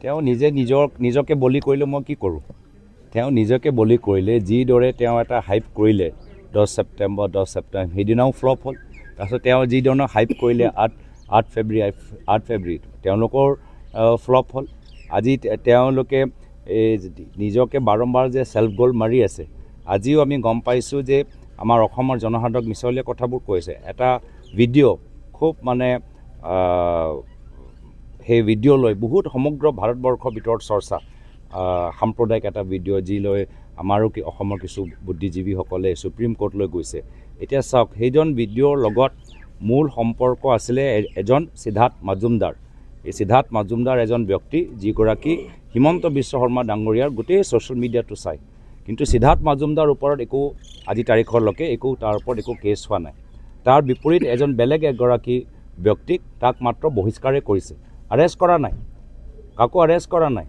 তেওঁ নিজকে বলি কৰিলে মই কি কৰোঁ তেওঁ নিজকে বলি কৰিলে যিদৰে তেওঁ এটা হাইপ কৰিলে 10 ছেপ্টেম্বৰ সেইদিনাও ফ্লপ হ'ল তাৰপিছত তেওঁ যিধৰণৰ হাইপ কৰিলে 8 ফেব্ৰুৱাৰী তেওঁলোকৰ ফ্লপ হ'ল আজি তেওঁলোকে নিজকে বাৰম্বাৰ যে সেলফ গোল মাৰি আছে আজিও আমি গম পাইছোঁ যে আমাৰ অসমৰ জনসাধাৰণক মিছলীয়া কথাবোৰ কৈছে এটা ভিডিঅ' খুব মানে সেই ভিডিঅ' লৈ বহুত সমগ্ৰ ভাৰতবৰ্ষৰ ভিতৰত চৰ্চা সাম্প্ৰদায়িক এটা ভিডিঅ' যি লৈ আমাৰো অসমৰ কিছু বুদ্ধিজীৱীসকলে সুপ্ৰিম কোৰ্টলৈ গৈছে এতিয়া চাওক সেইজন ভিডিঅ'ৰ লগত মূল সম্পৰ্ক আছিলে এজন সিদ্ধাৰ্থ মজুমদাৰ এই সিদ্ধাৰ্থ মজুমদাৰ এজন ব্যক্তি যিগৰাকী হিমন্ত বিশ্ব শৰ্মা ডাঙৰীয়াৰ গোটেই ছ'চিয়েল মিডিয়াটো চায় কিন্তু সিদ্ধাৰ্থ মজুমদাৰ ওপৰত একো আজি তাৰিখলৈকে তাৰ ওপৰত একো কেছ হোৱা নাই তাৰ বিপৰীত এজন বেলেগ এগৰাকী ব্যক্তিক তাক মাত্ৰ বহিষ্কাৰে কৰিছে আৰেষ্ট কৰা নাই কাকো আৰেষ্ট কৰা নাই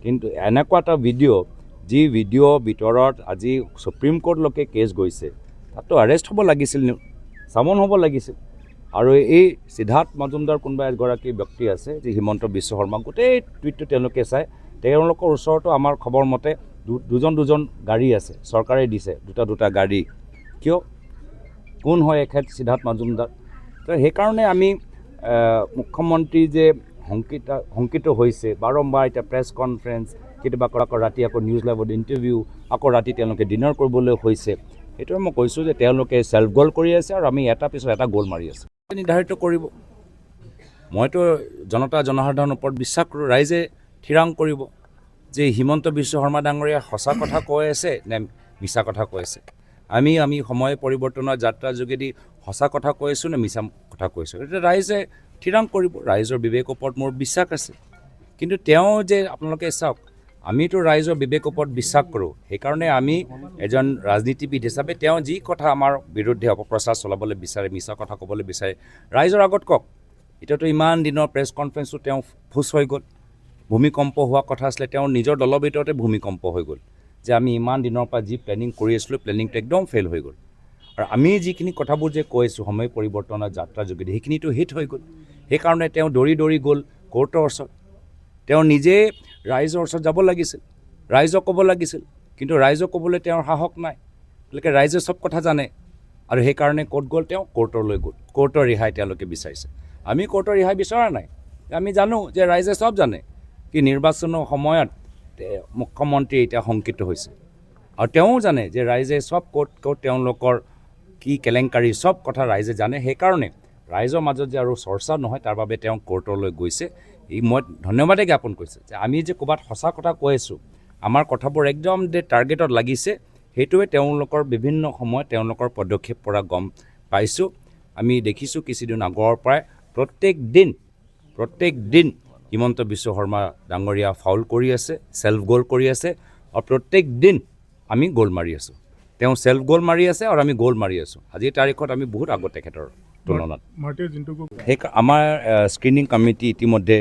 কিন্তু এনেকুৱা এটা ভিডিঅ' যি ভিডিঅ' ভিতৰত আজি সুপ্ৰিম কোৰ্টলৈকে কেছ গৈছে তাততো আৰেষ্ট হ'ব লাগিছিল চামন হ'ব লাগিছিল আৰু এই সিদ্ধাৰ্থ মজুমদাৰ কোনোবা এগৰাকী ব্যক্তি আছে যি হিমন্ত বিশ্ব শৰ্মা গোটেই টুইটটো তেওঁলোকে চায় তেওঁলোকৰ ওচৰতো আমাৰ খবৰ মতে দুজন গাড়ী আছে চৰকাৰে দিছে দুটা গাড়ী কিয় কোন হয় এখেত সিদ্ধাৰ্থ মজুমদাৰ তো সেইকাৰণে আমি মুখ্যমন্ত্ৰী যে শংকিত হৈছে বাৰম্বাৰ এতিয়া প্ৰেছ কনফাৰেন্স কেতিয়াবা আকৌ ৰাতি আকৌ নিউজ লাইভত ইণ্টাৰভিউ আকৌ ৰাতি তেওঁলোকে ডিনাৰ কৰিবলৈ হৈছে সেইটোৱে মই কৈছোঁ যে তেওঁলোকে সেল্ফ গ'ল কৰি আছে আৰু আমি এটা পিছত এটা গ'ল মাৰি আছোঁ নিৰ্ধাৰিত কৰিব মইতো জনসাধাৰণৰ ওপৰত বিশ্বাস কৰোঁ ৰাইজে থিৰাং কৰিব যে হিমন্ত বিশ্ব শৰ্মা ডাঙৰীয়া সঁচা কথা কৈ আছে নে মিছা কথা কৈ আছে আমি সময় পৰিৱৰ্তনৰ যাত্ৰাৰ যোগেদি সঁচা কথা কৈ আছোঁ নে মিছা কথা কৈছোঁ এতিয়া ৰাইজে থিৰাং কৰিব ৰাইজৰ বিবেকৰ ওপৰত মোৰ বিশ্বাস আছে কিন্তু তেওঁ যে আপোনালোকে চাওক আমিতো ৰাইজৰ বিবেকৰ ওপৰত বিশ্বাস কৰোঁ সেইকাৰণে আমি এজন ৰাজনীতিবিদ হিচাপে তেওঁ যি কথা আমাৰ বিৰুদ্ধে অপপ্ৰচাৰ চলাবলৈ বিচাৰে মিছা কথা ক'বলৈ বিচাৰে ৰাইজৰ আগত কওক এতিয়াতো ইমান দিনৰ প্ৰেছ কনফাৰেন্সটো তেওঁ ফুচ হৈ গ'ল ভূমিকম্প হোৱা কথা আছিলে তেওঁৰ নিজৰ দলৰ ভিতৰতে ভূমিকম্প হৈ গ'ল যে আমি ইমান দিনৰ পৰা যি প্লেনিং কৰি আছিলোঁ প্লেনিংটো একদম ফেইল হৈ গ'ল আৰু আমি যিখিনি কথাবোৰ যে কৈ আছোঁ সময় পৰিৱৰ্তনৰ যাত্ৰাৰ যোগেদি সেইখিনিতো হিট হৈ গ'ল সেইকাৰণে তেওঁ দৌৰি গ'ল কোৰ্টৰ ওচৰত তেওঁ নিজে ৰাইজৰ ওচৰত যাব লাগিছিল ৰাইজক ক'ব লাগিছিল কিন্তু ৰাইজক ক'বলৈ তেওঁৰ সাহস নাই তেওঁলোকে ৰাইজে চব কথা জানে আৰু সেইকাৰণে ক'ত গ'ল তেওঁ কোৰ্টলৈ গ'ল কোৰ্টৰ ৰেহাই তেওঁলোকে বিচাৰিছে আমি কোৰ্টৰ ৰেহাই বিচৰা নাই আমি জানো যে ৰাইজে চব জানে কি নিৰ্বাচনৰ সময়ত মুখ্যমন্ত্ৰী এতিয়া শংকিত হৈছে আৰু তেওঁ জানে যে ৰাইজে চব ক'ত তেওঁলোকৰ কি কেলেংকাৰী চব কথা ৰাইজে জানে সেইকাৰণে ৰাইজৰ মাজত যে আৰু চৰ্চা নহয় তাৰ বাবে তেওঁ কোৰ্টলৈ গৈছে মই ধন্যবাদে জ্ঞাপন কৰিছোঁ যে আমি যে ক'ৰবাত সঁচা কথা কৈ আছোঁ আমাৰ কথাবোৰ একদম যে টাৰ্গেটত লাগিছে সেইটোৱে তেওঁলোকৰ বিভিন্ন সময়ত তেওঁলোকৰ পদক্ষেপ পৰা গম পাইছোঁ আমি দেখিছোঁ কিছুদিন আগৰ পৰাই প্ৰত্যেক দিন হিমন্ত বিশ্ব শৰ্মা ডাঙৰীয়া ফাউল কৰি আছে সেল্ফ গ'ল কৰি আছে আৰু প্ৰত্যেক দিন আমি গ'ল মাৰি আছোঁ তেওঁ সেল্ফ গ'ল মাৰি আছে আৰু আমি গ'ল মাৰি আছোঁ আজিৰ তাৰিখত আমি বহুত আগত তেখেতৰ তুলনাত সেই আমাৰ স্ক্ৰিনিং কমিটি ইতিমধ্যে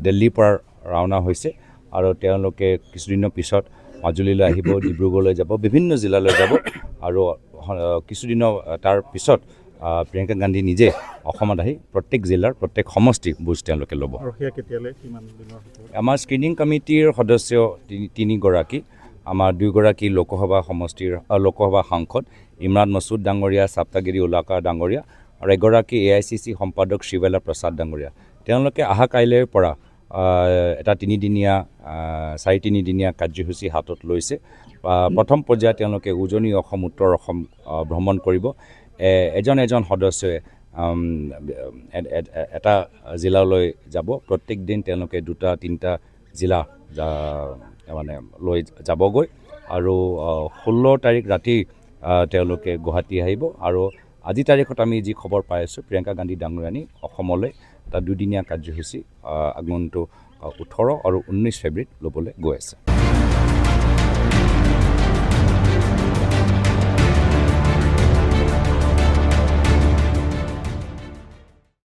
দিল্লীৰ পৰা ৰাওনা হৈছে আৰু তেওঁলোকে কিছুদিনৰ পিছত মাজুলীলৈ আহিব ডিব্ৰুগড়লৈ যাব বিভিন্ন জিলালৈ যাব আৰু কিছুদিনৰ তাৰ পিছত প্ৰিয়ংকা গান্ধী নিজে অসমত আহি প্ৰত্যেক জিলাৰ প্ৰত্যেক সমষ্টি বুজ তেওঁলোকে ল'ব আমাৰ স্ক্ৰিনিং কমিটিৰ সদস্য তিনিগৰাকী আমাৰ 2গৰাকী লোকসভা সাংসদ ইমৰান মছুদ ডাঙৰীয়া সাপ্তাগিৰি উলাকাৰ ডাঙৰীয়া আৰু এগৰাকী AICC সম্পাদক শিৱেলা প্ৰসাদ ডাঙৰীয়া তেওঁলোকে অহা কাইলৈৰ পৰা এটা 3দিনীয়া কাৰ্যসূচী হাতত লৈছে প্ৰথম পৰ্যায়ত তেওঁলোকে উজনি অসম উত্তৰ অসম ভ্ৰমণ কৰিব এজন সদস্যই এটা জিলালৈ যাব প্ৰত্যেক দিন তেওঁলোকে 2-3টা জিলা মানে লৈ যাবগৈ আৰু 16 তাৰিখ ৰাতি তেওঁলোকে গুৱাহাটী আহিব আৰু আজি তাৰিখত আমি যি খবৰ পাই আছোঁ প্ৰিয়ংকা গান্ধী ডাঙৰীয়ানী অসমলৈ এটা 2দিনীয়া কাৰ্যসূচী আগন্তুক 18 আৰু 19 ফেব্ৰুৱাৰীত ল'বলৈ গৈ আছে